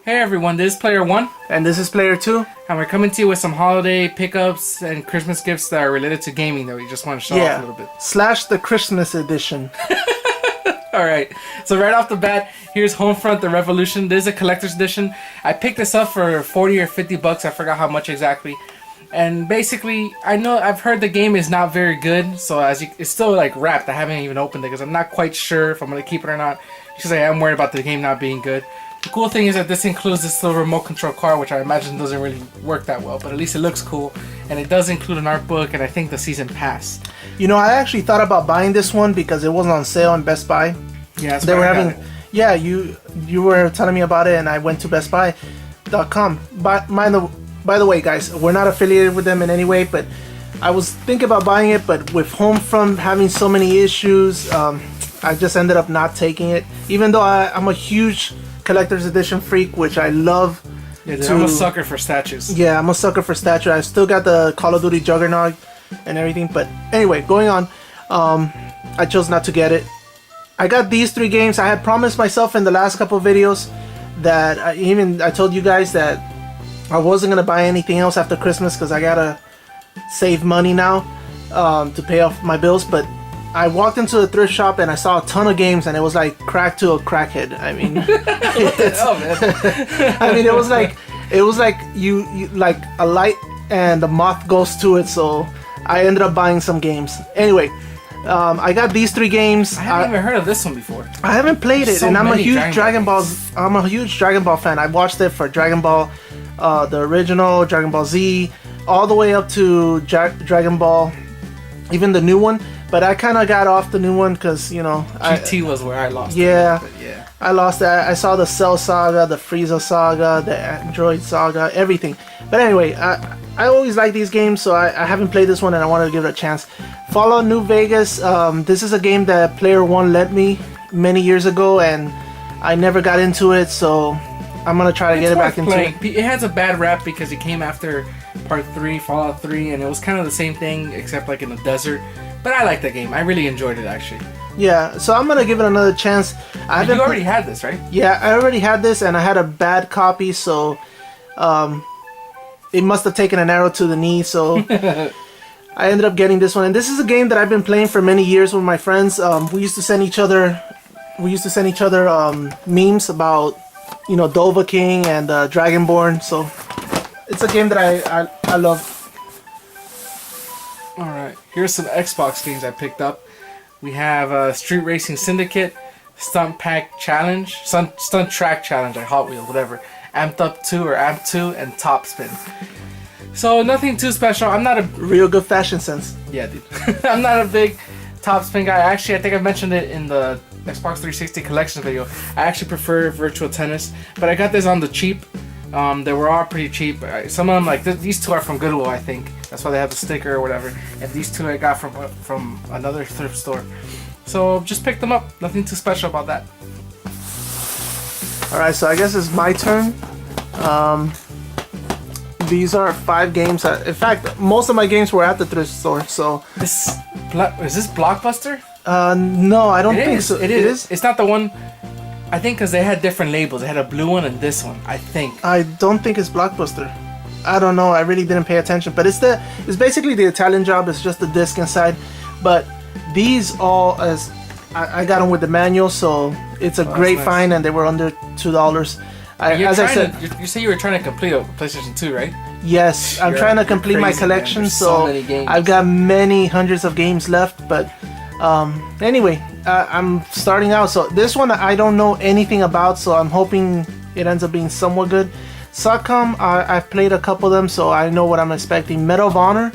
Hey everyone, this is Player 1. And this is Player 2. And we're coming to you with some holiday pickups and Christmas gifts that are related to gaming that we just want to show off a little bit. Slash the Christmas edition. Alright, so right off the bat, here's Homefront The Revolution. This is a collector's edition. I picked this up for 40 or 50 bucks, I forgot how much exactly. And basically, I've heard the game is not very good, so it's still like wrapped. I haven't even opened it because I'm not quite sure if I'm going to keep it or not. Because I am worried about the game not being good. The cool thing is that this includes this little remote control car, which I imagine doesn't really work that well, but at least it looks cool. And it does include an art book and I think the season pass. You know, I actually thought about buying this one because it wasn't on sale in Best Buy. Yeah, that's they were having. Yeah, you were telling me about it, and I went to BestBuy.com. But by the way, guys, we're not affiliated with them in any way. But I was thinking about buying it, but with Homefront having so many issues, I just ended up not taking it. Even though I'm a huge collector's edition freak, which I love. Yeah, I'm a sucker for statues. Yeah, I'm a sucker for statues. I still got the Call of Duty Juggernaut and everything. But anyway, going on, I chose not to get it. I got these 3 games. I had promised myself in the last couple of videos that I told you guys that I wasn't gonna buy anything else after Christmas because I gotta save money now to pay off my bills. But I walked into a thrift shop and I saw a ton of games, and it was like crack to a crackhead. I mean, I mean, it was like you like a light and the moth goes to it. So I ended up buying some games. Anyway, I got these 3 games. I haven't even heard of this one before. I haven't played it, and I'm a huge Dragon Ball fan. I watched it for Dragon Ball, the original Dragon Ball Z, all the way up to Dragon Ball, even the new one. But I kind of got off the new one because, you know... GT was where I lost it. Yeah, I lost that. I saw the Cell Saga, the Frieza Saga, the Android Saga, everything. But anyway, I always like these games, so I haven't played this one and I wanted to give it a chance. Fallout New Vegas, this is a game that Player 1 lent me many years ago, and I never got into it, so I'm going to try to get it back into it. It has a bad rap because it came after Part 3, Fallout 3, and it was kind of the same thing, except like in the desert. But I like the game. I really enjoyed it, actually. Yeah, so I'm going to give it another chance. You already had this, right? Yeah, I already had this, and I had a bad copy, so it must have taken an arrow to the knee, so I ended up getting this one. And this is a game that I've been playing for many years with my friends. We used to send each other memes about, you know, Dova King and Dragonborn, so it's a game that I love. Alright, here's some Xbox games I picked up. We have Street Racing Syndicate, Stunt Track Challenge, Hot Wheels, whatever. Amped Up 2 or Amp 2, and Top Spin. So nothing too special. I'm not a... Real good fashion sense. Yeah, dude. I'm not a big Top Spin guy. Actually, I think I mentioned it in the Xbox 360 collection video. I actually prefer Virtual Tennis, but I got this on the cheap. They were all pretty cheap. Some of them, like these 2 are from Goodwill, I think. That's why they have the sticker or whatever. And these 2 I got from another thrift store. So just picked them up. Nothing too special about that. Alright, so I guess it's my turn. These are 5 games. In fact, most of my games were at the thrift store. So is this Blockbuster? No, I don't think so. It is. It's not the one. I think because they had different labels. They had a blue one and this one, I think. I don't think it's Blockbuster. I don't know. I really didn't pay attention. But it's basically the Italian Job. It's just the disc inside. But these all, as I got them with the manual, so it's a great find, and they were under $2. As I said, you say you were trying to complete a PlayStation 2, right? Yes, I'm trying to complete my collection. So many games. I've got many hundreds of games left. But anyway, I'm starting out. So this one I don't know anything about, so I'm hoping it ends up being somewhat good. SOCOM, I've played a couple of them, so I know what I'm expecting. Medal of Honor,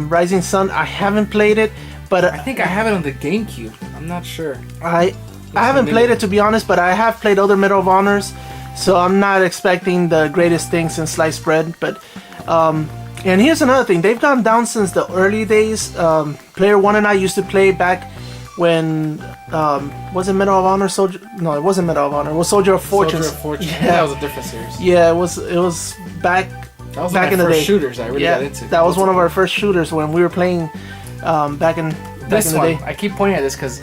Rising Sun, I haven't played it, but I think I have it on the GameCube. I'm not sure. I haven't played it, to be honest, but I have played other Medal of Honors, so I'm not expecting the greatest things in sliced bread. But and here's another thing: they've gone down since the early days. Player 1 and I used to play back when was it Medal of Honor? Soldier? No, it wasn't Medal of Honor. It was Soldier of Fortune. Soldier of Fortune. Yeah, that was a different series. Yeah, it was back. That was back in the day. Shooters I really got into. That was one of our first shooters when we were playing back in the day. I keep pointing at this because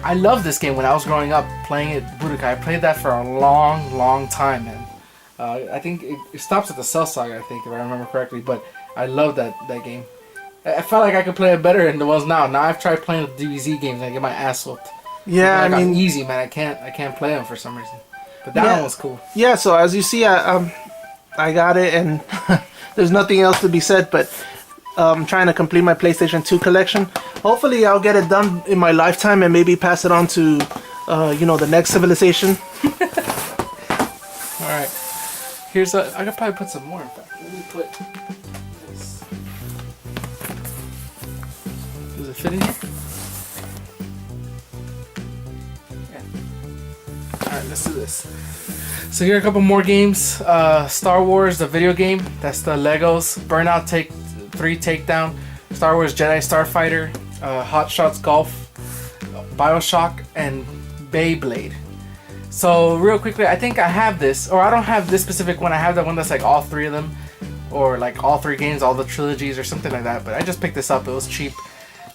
I loved this game when I was growing up playing it Budokai. I played that for a long time, man. I think it stops at the Cell Saga, I think, if I remember correctly. But I love that game. I felt like I could play it better than the ones now. Now I've tried playing the DBZ games and I get my ass whooped. Yeah, like I mean, easy, man. I can't play them for some reason. But that one was cool. Yeah, so as you see, I got it, and there's nothing else to be said, but I'm trying to complete my PlayStation 2 collection. Hopefully I'll get it done in my lifetime and maybe pass it on to, the next civilization. Alright. I could probably put some more, in fact. Let me put this. Does it fit in here? Yeah. Alright, let's do this. So here are a couple more games. Star Wars, the video game. That's the Legos. Burnout 3 Takedown. Star Wars Jedi Starfighter. Hot Shots Golf. Bioshock. And Beyblade. So real quickly, I think I have this. Or I don't have this specific one. I have the one that's like all three of them. Or like all three games, all the trilogies or something like that. But I just picked this up. It was cheap.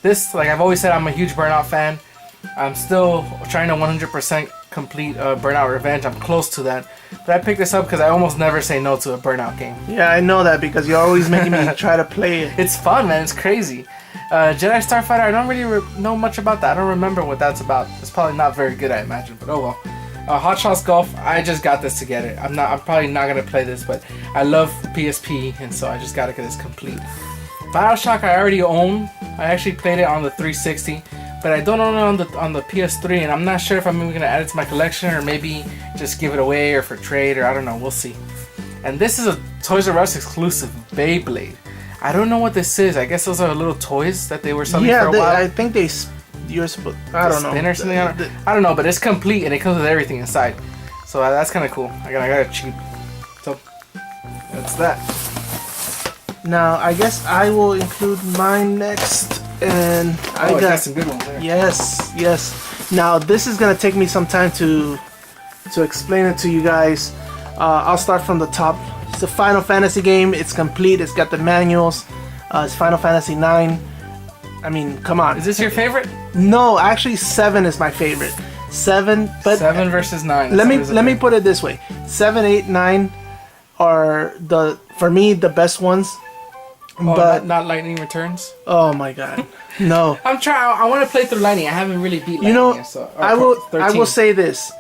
This, like I've always said, I'm a huge Burnout fan. I'm still trying to 100% complete Burnout Revenge. I'm close to that. But I picked this up because I almost never say no to a Burnout game. Yeah, I know that because you're always making me try to play it. It's fun, man. It's crazy. Jedi Starfighter, I don't really know much about that. I don't remember what that's about. It's probably not very good, I imagine. But oh well. Hot Shots Golf, I just got this to get it. I'm probably not going to play this, but I love PSP, and so I just got to get this complete. Bioshock I already own. I actually played it on the 360. But I don't own it on the PS3, and I'm not sure if I'm even gonna add it to my collection or maybe just give it away or for trade, or I don't know. We'll see. And this is a Toys R Us exclusive, Beyblade. I don't know what this is. I guess those are little toys that they were selling for a while. I think you're supposed. I don't know. Spin or something. I don't know, but it's complete and it comes with everything inside. So that's kind of cool. I got it cheap. So that's that. Now I guess I will include mine next. And I got some good ones there. Yes. Now this is gonna take me some time to explain it to you guys. I'll start from the top. It's a Final Fantasy game. It's complete. It's got the manuals. It's Final Fantasy 9. I mean, come on. Is this your favorite? No, actually 7 is my favorite. 7, but 7 versus 9. Let me put it this way: 7, 8, 9 are for me the best ones. Oh, but not Lightning Returns. Oh my god, no! I'm trying. I want to play through Lightning. I haven't really beat Lightning yet, so, I will say this: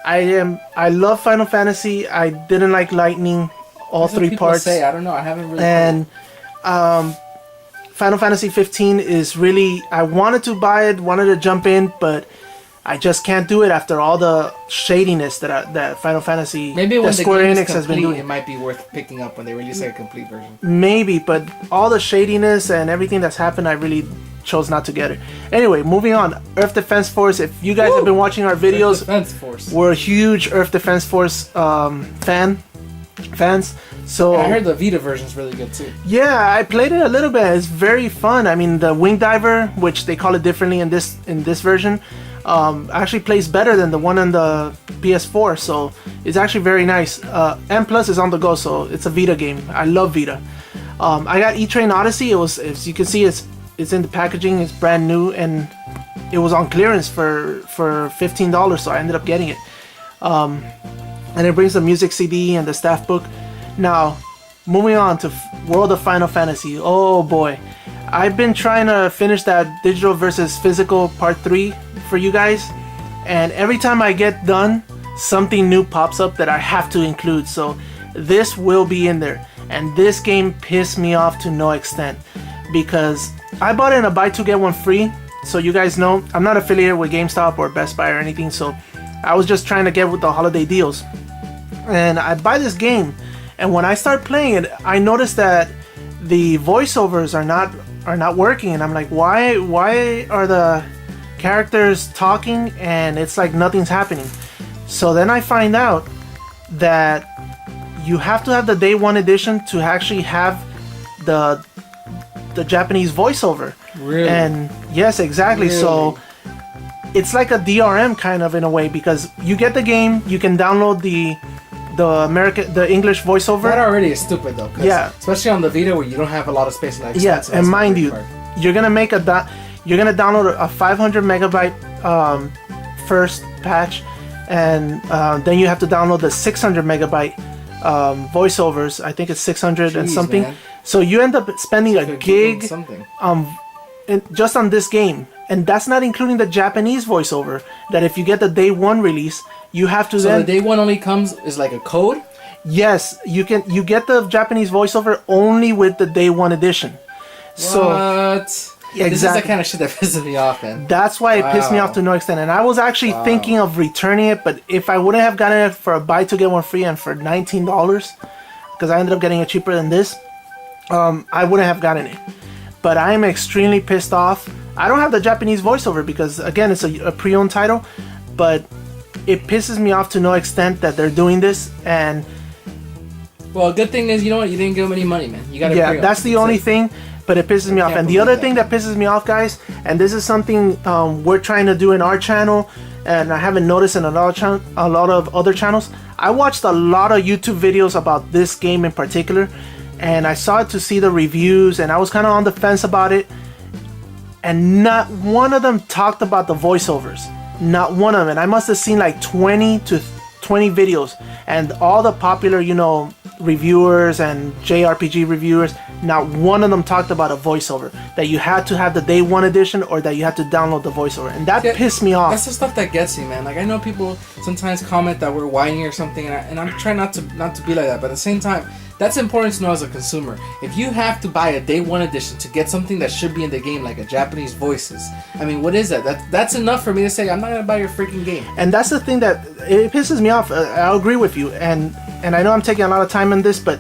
I love Final Fantasy. I didn't like Lightning, all three parts. I don't know. I haven't really. And Final Fantasy 15 is really. I wanted to buy it, wanted to jump in, but I just can't do it after all the shadiness that Final Fantasy, maybe when Square the game Enix is complete, has been doing. It might be worth picking up when they release a complete version. Maybe, but all the shadiness and everything that's happened, I really chose not to get it. Anyway, moving on. Earth Defense Force. If you guys have been watching our videos, we're huge Earth Defense Force fans. So yeah, I heard the Vita version is really good too. Yeah, I played it a little bit. It's very fun. I mean, the Wing Diver, which they call it differently in this version, actually plays better than the one on the PS4, so it's actually very nice. M Plus is on the go, so it's a Vita game. I love Vita. I got E-Train Odyssey. It was, as you can see, it's in the packaging. It's brand new, and it was on clearance for $15, so I ended up getting it. And it brings the music CD and the staff book. Now, moving on to World of Final Fantasy. Oh boy, I've been trying to finish that digital versus physical part 3 for you guys, and every time I get done, something new pops up that I have to include. So this will be in there, and this game pissed me off to no extent because I bought it in a buy 2 get 1 free. So you guys know I'm not affiliated with GameStop or Best Buy or anything, so I was just trying to get with the holiday deals, and I buy this game, and when I start playing it, I notice that the voiceovers are not working, and I'm like, why are the characters talking and it's like nothing's happening? So then I find out that you have to have the day 1 edition to actually have the Japanese voiceover. Really? And yes, exactly. Really? So it's like a DRM kind of in a way, because you get the game, you can download the English voiceover. That already is stupid though. Yeah. Especially on the Vita where you don't have a lot of space. Like yeah, and mind you, you're gonna download a 500 megabyte first patch, and then you have to download the 600 megabyte voiceovers. I think it's 600 and Jeez, something. man. So you end up spending a gig something. just on this game, and that's not including the Japanese voiceover. That if you get the day one release, you have to So then. the day one only comes is like a code. Yes, you get the Japanese voiceover only with the day one edition. So What? Yeah, This is the exactly. kind of shit that pisses me off, man. that's why it pissed me Wow. off to no extent. And I was actually thinking of returning it, but if I wouldn't have gotten it for a buy two get one free and for $19, because I ended up getting it cheaper than this, I wouldn't have gotten it. But I am extremely pissed off. I don't have the Japanese voiceover because again it's a pre-owned title, but it pisses me off to no extent that they're doing this. And Well, good thing is, you know what? You didn't give him any money, man. You got to. yeah, that's the only thing. But it pisses me off. can't And the believe other that. thing that pisses me off, guys, and this is something we're trying to do in our channel, and I haven't noticed in a lot of other channels. I watched a lot of YouTube videos about this game in particular, and I saw it to see the reviews, and I was kind of on the fence about it. And not one of them talked about the voiceovers. Not one of them. And I must have seen like 20 videos, and all the popular, reviewers and JRPG reviewers, not one of them talked about a voiceover, that you had to have the day one edition or that you had to download the voiceover, and that Yeah, pissed me off. That's the stuff that gets me, man. Like, I know people sometimes comment that we're whining or something, and I'm trying not to be like that. But at the same time, that's important to know as a consumer. If you have to buy a day one edition to get something that should be in the game, like a Japanese voices, I mean, what is that? That's enough for me to say I'm not gonna buy your freaking game. And that's the thing that it pisses me off. I'll agree with you, and I know I'm taking a lot of time on this, but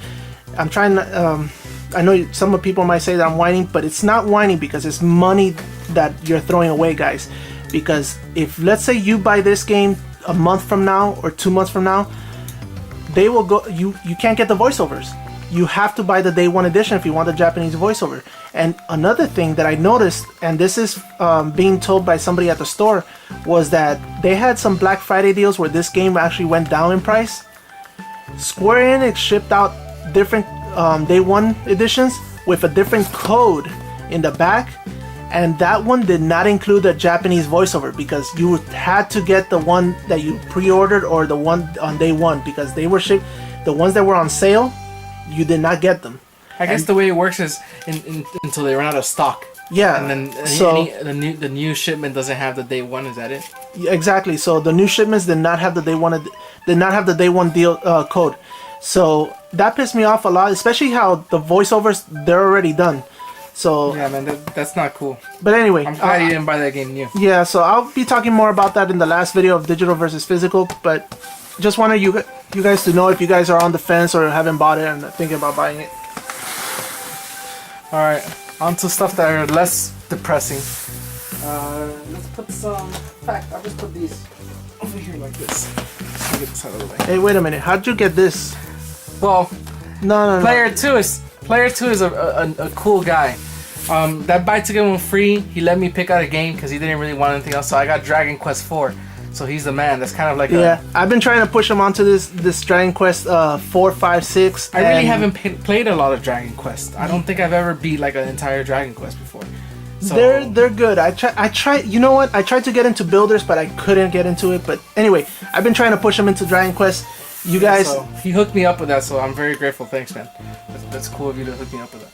I'm trying to. I know some of people might say that I'm whining, but it's not whining because it's money that you're throwing away, guys. Because if, let's say, you buy this game a month from now or 2 months from now, they will go. You can't get the voiceovers. You have to buy the day one edition if you want the Japanese voiceover. And another thing that I noticed, and this is being told by somebody at the store, was that they had some Black Friday deals where this game actually went down in price. Square Enix shipped out different day one editions with a different code in the back, and that one did not include the Japanese voiceover because you had to get the one that you pre-ordered or the one on day one, because they were shipped. The ones that were on sale, you did not get them. I guess the way it works is until they run out of stock. Yeah, And then so the new shipment doesn't have the day one. Is that it? exactly. So the new shipments did not have the day one deal code. So that pissed me off a lot, especially how the voiceovers, they're already done. So Yeah, man, that's not cool. but anyway, I'm glad you didn't buy that game new. yeah, so I'll be talking more about that in the last video of digital versus physical, but just wanted you guys to know if you guys are on the fence or haven't bought it and thinking about buying it. All right, on to stuff that are less depressing. Let's put some. In fact, I'll just put these over here like this. Let me get this out of the way. Hey, wait a minute, how'd you get this? Well, No. Player 2 is a cool guy. That buy to get one free, he let me pick out a game because he didn't really want anything else. So I got Dragon Quest 4. So he's the man. That's kind of like Yeah, I've been trying to push him onto this Dragon Quest 4, 5, 6. I really and haven't played a lot of Dragon Quest. I don't think I've ever beat like an entire Dragon Quest before. So, They're good. I try. You know what? I tried to get into builders, but I couldn't get into it. But anyway, I've been trying to push him into Dragon Quest. You guys, So he hooked me up with that, so I'm very grateful. Thanks, man. That's cool of you to hook me up with that.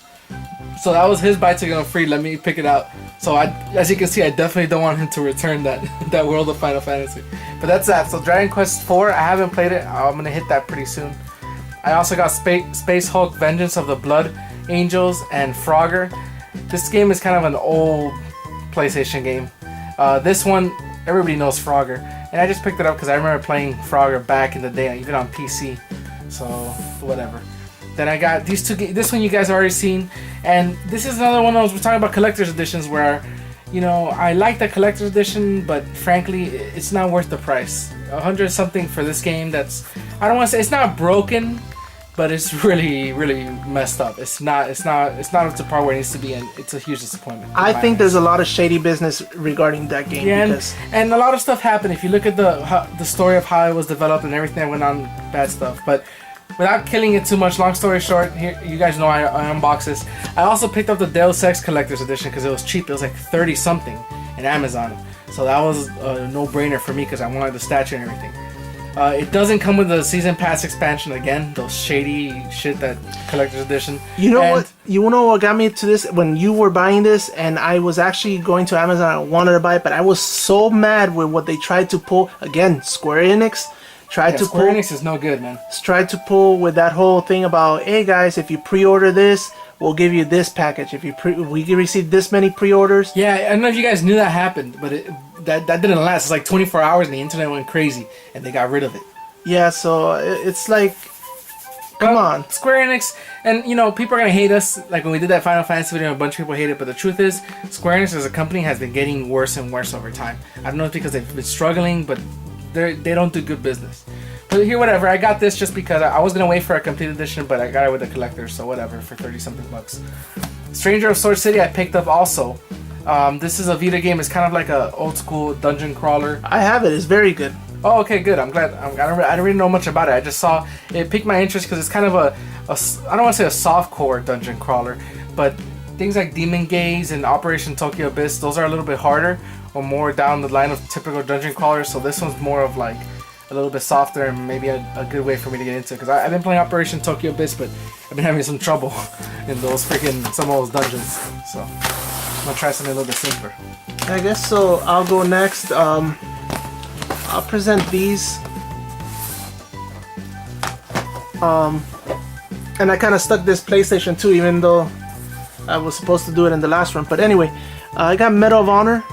So that was his buy to get on free. Let me pick it out. So as you can see, I definitely don't want him to return that World of Final Fantasy. But that's that. So Dragon Quest 4, I haven't played it. I'm gonna hit that pretty soon. I also got Space Hulk: Vengeance of the Blood Angels and Frogger. This game is kind of an old PlayStation game. This one, everybody knows Frogger, and I just picked it up because I remember playing Frogger back in the day, even on PC. So whatever. Then I got these two. This one you guys have already seen, and this is another one. We're talking about collector's editions, where, I like the collector's edition, but frankly, it's not worth the price. 100 something for this game. I don't want to say it's not broken, but it's really, really messed up. It's not up to par where it needs to be, and it's a huge disappointment. I think there's a lot of shady business regarding that game. Yeah, because and a lot of stuff happened. If you look at the story of how it was developed and everything that went on, bad stuff. But without killing it too much, long story shart, here you guys know I unbox this. I also picked up the Deus Ex Collector's Edition because it was cheap. It was like 30 something in Amazon, so that was a no-brainer for me because I wanted the statue and everything. It doesn't come with the season pass expansion again. Those shady shit that collector's edition. You know what? You know what got me to this? When you were buying this, and I was actually going to Amazon. I wanted to buy it, but I was so mad with what they tried to pull. Again, Square Enix tried to Square pull. Enix is no good, man. Tried to pull with that whole thing about, hey guys, if you pre-order this, we'll give you this package. If you we receive this many pre-orders. Yeah, I don't know if you guys knew that happened, but that didn't last. It's like 24 hours, and the internet went crazy, and they got rid of it. Yeah, so it's like, come on. Square Enix, and you know, people are gonna hate us. Like when we did that Final Fantasy video, a bunch of people hate it, but the truth is, Square Enix as a company has been getting worse and worse over time. I don't know if it's because they've been struggling, but they don't do good business. But here, whatever. I got this just because I was gonna wait for a complete edition, but I got it with a collector, so whatever, for 30-something bucks. Stranger of Sword City I picked up also. This is a Vita game. It's kind of like a old school dungeon crawler. I have it. It's very good. Oh, okay, good. I'm glad. I don't really know much about it. I just saw it piqued my interest because it's kind of a I don't want to say a soft-core dungeon crawler, but things like Demon Gaze and Operation Tokyo Abyss, those are a little bit harder or more down the line of typical dungeon crawlers. So this one's more of like a little bit softer and maybe a good way for me to get into it. Because I've been playing Operation Tokyo Abyss, but I've been having some trouble in those some of those dungeons. So I'm gonna try something a little bit simpler. I guess so. I'll go next. I'll present these. And I kind of stuck this PlayStation 2, even though I was supposed to do it in the last one. But anyway, I got Medal of Honor.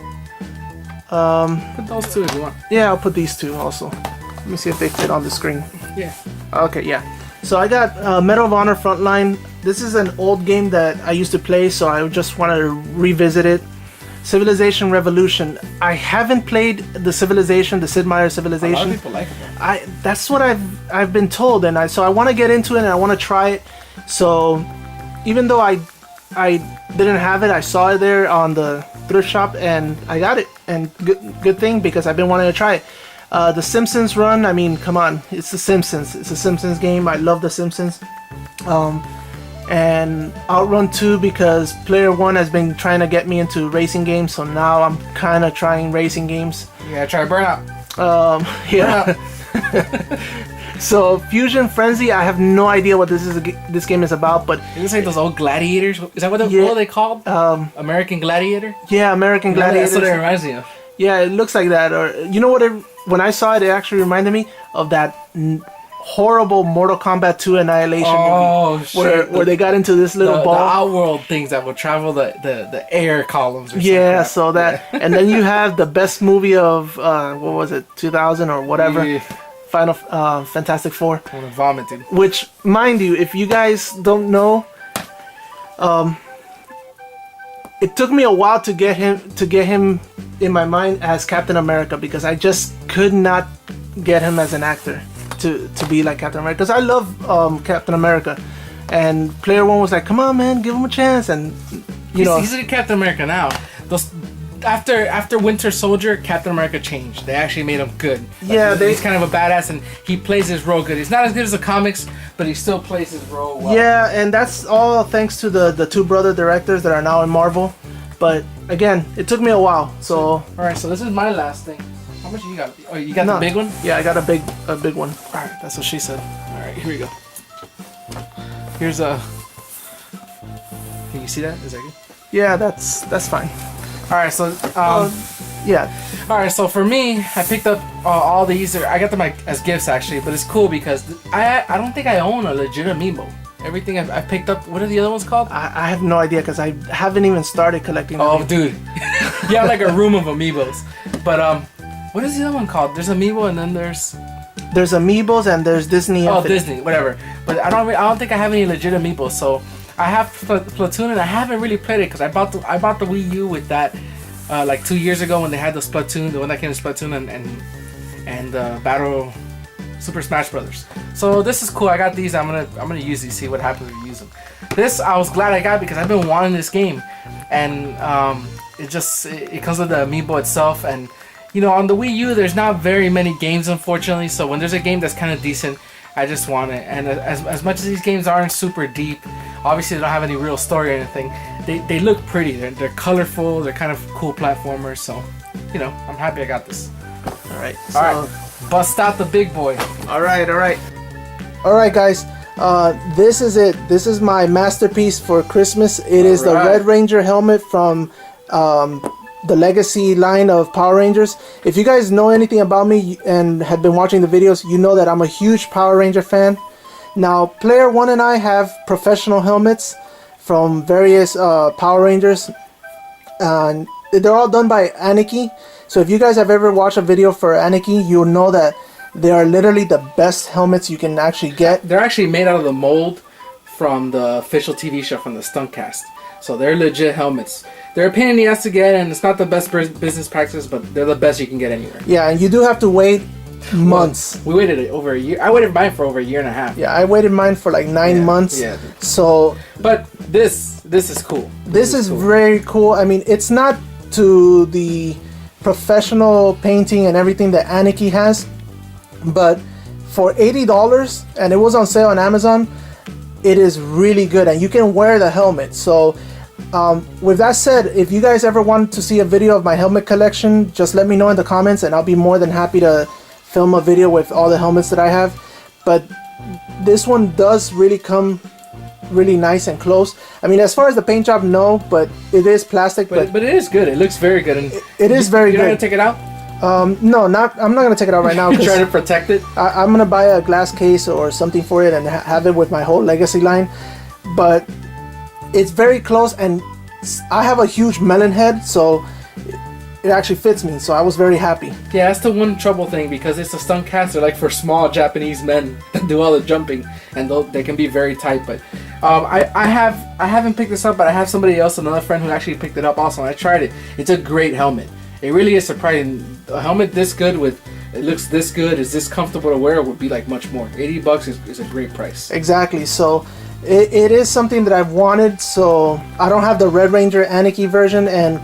Put those two if you want. Yeah, I'll put these two also. Let me see if they fit on the screen. Yeah. Okay, yeah. So I got Medal of Honor Frontline. This is an old game that I used to play, so I just wanted to revisit it. Civilization Revolution. I haven't played the Civilization, the Sid Meier Civilization. A lot of people like it, though. That's what I've been told, and so I want to get into it and I want to try it. So even though I didn't have it, I saw it there on the thrift shop and I got it. And good thing, because I've been wanting to try it. The Simpsons run. I mean, come on, it's the Simpsons. It's a Simpsons game. I love the Simpsons. And Outrun 2, because Player 1 has been trying to get me into racing games, so now I'm kind of trying racing games. You gotta try Burnout. Yeah. So Fusion Frenzy, I have no idea what this game is about, but Is this like those old gladiators? Is that what they called? American Gladiator? Yeah, American Gladiator. That's what it reminds me of. Yeah, it looks like that. Or you know what? When I saw it, it actually reminded me of that horrible Mortal Kombat 2 Annihilation movie, where they got into this little ball. The outworld things that would travel the air columns. Or yeah, so that, and then you have the best movie of what was it, 2000 or whatever, yeah. Final Fantastic Four. I want to vomit, dude. Which, mind you, if you guys don't know, it took me a while to get him in my mind as Captain America, because I just could not get him as an actor to be like Captain America, because I love Captain America, and Player 1 was like, come on man, give him a chance. And he's a Captain America now. Those after Winter Soldier, Captain America changed. They actually made him good. He's kind of a badass, and he plays his role good. He's not as good as the comics, but he still plays his role well. Yeah, and that's all thanks to the two brother directors that are now in Marvel. But again, it took me a while. So all right, so this is my last thing. How much you got? Oh, you got the big one? Yeah, I got a big one. All right, that's what she said. All right, here we go. Here's a. Can you see that? Is that good? Yeah, that's fine. All right, so yeah. All right, so for me, I picked up all these. I got them as gifts actually, but it's cool because I don't think I own a legit amiibo. Everything I picked up. What are the other ones called? I have no idea because I haven't even started collecting. Oh, dude, you have like a room of amiibos. But what is the other one called? There's amiibo and then there's amiibos and there's Disney. Oh, Disney, whatever. But I don't think I have any legit amiibos. So I have Splatoon and I haven't really played it because I bought the Wii U with that like 2 years ago when they had the Splatoon, the one that came in Splatoon and Battle Super Smash Brothers. So this is cool. I got these. I'm gonna use these. See what happens if you use them. This I was glad I got because I've been wanting this game, and it comes with the amiibo itself. And you know, on the Wii U, there's not very many games, unfortunately. So when there's a game that's kind of decent, I just want it. And as much as these games aren't super deep, obviously they don't have any real story or anything. They look pretty. They're colorful. They're kind of cool platformers. So, you know, I'm happy I got this. All right. All right. Bust out the big boy. All right, guys. This is it. This is my masterpiece for Christmas. It is the Red Ranger helmet from the Legacy line of Power Rangers. If you guys know anything about me and have been watching the videos, you know that I'm a huge Power Ranger fan. Now, Player One and I have professional helmets from various Power Rangers, and they're all done by Aniki. So if you guys have ever watched a video for Aniki, you'll know that they are literally the best helmets you can actually get. They're actually made out of the mold from the official TV show from the Stuntcast. So they're legit helmets. They're a pain in the ass to get, and it's not the best business practice, but they're the best you can get anywhere. Yeah, and you do have to wait months. We waited over a year. I waited mine for over a year and a half. Yeah, I waited mine for like 9 months. Yeah. So, but this is cool. This is cool. Very cool. I mean, it's not to the professional painting and everything that Aniki has, but for $80, and it was on sale on Amazon, it is really good, and you can wear the helmet. So with that said, if you guys ever want to see a video of my helmet collection, just let me know in the comments, and I'll be more than happy to film a video with all the helmets that I have. But this one does really come really nice and close. I mean, as far as the paint job, no, but it is plastic. But it is good. It looks very good. And it is very good. You're not gonna take it out? No, I'm not gonna take it out right now. Try to protect it. I'm gonna buy a glass case or something for it and have it with my whole Legacy line. But it's very close, and I have a huge melon head, so it actually fits me. So I was very happy. Yeah, that's the one trouble thing, because it's a stunt cast. They're like for small Japanese men that do all the jumping, and they can be very tight. But I haven't picked this up, but I have somebody else, another friend who actually picked it up also, and I tried it. It's a great helmet. It really is surprising. A helmet this good with it looks this good, is this comfortable to wear, would be like much more. $80 is a great price. Exactly. So it is something that I've wanted. So I don't have the Red Ranger Aniki version, and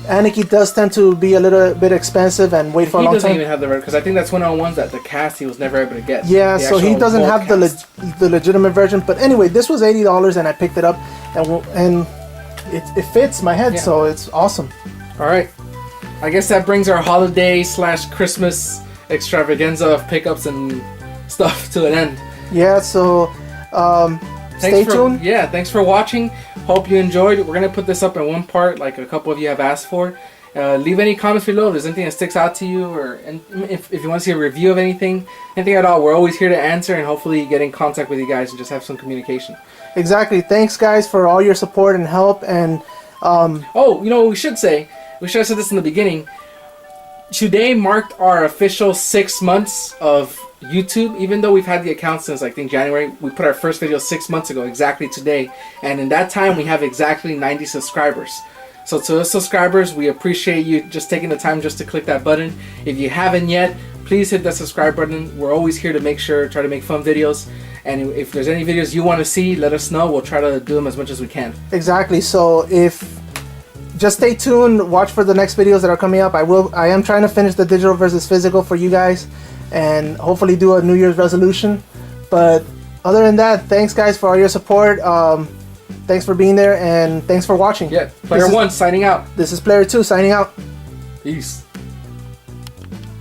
Aniki does tend to be a little bit expensive and wait for a long time. He doesn't even have the red, because I think that's one of the ones that the cast he was never able to get. Yeah, so he doesn't have the legitimate version. But anyway, this was $80 and I picked it up, and it fits my head, so it's awesome. All right, I guess that brings our holiday / Christmas extravaganza of pickups and stuff to an end. Yeah, so stay tuned. Yeah, thanks for watching. Hope you enjoyed. We're gonna put this up in one part, like a couple of you have asked for. Leave any comments below if there's anything that sticks out to you, or if you want to see a review of anything at all. We're always here to answer, and hopefully get in contact with you guys and just have some communication. Exactly. Thanks, guys, for all your support and help. And oh, you know what we should say? We should have said this in the beginning. Today marked our official 6 months of YouTube. Even though we've had the account since I think January, we put our first video 6 months ago, exactly today, and in that time we have exactly 90 subscribers. So to the subscribers, we appreciate you just taking the time just to click that button. If you haven't yet, please hit that subscribe button. We're always here to try to make fun videos, and if there's any videos you want to see, let us know. We'll try to do them as much as we can. Exactly. So just stay tuned, watch for the next videos that are coming up. I am trying to finish the digital versus physical for you guys, and hopefully do a New Year's resolution. But other than that, thanks guys for all your support. Thanks for being there, and thanks for watching. Yeah, Player 1 signing out. This is Player 2 signing out. Peace.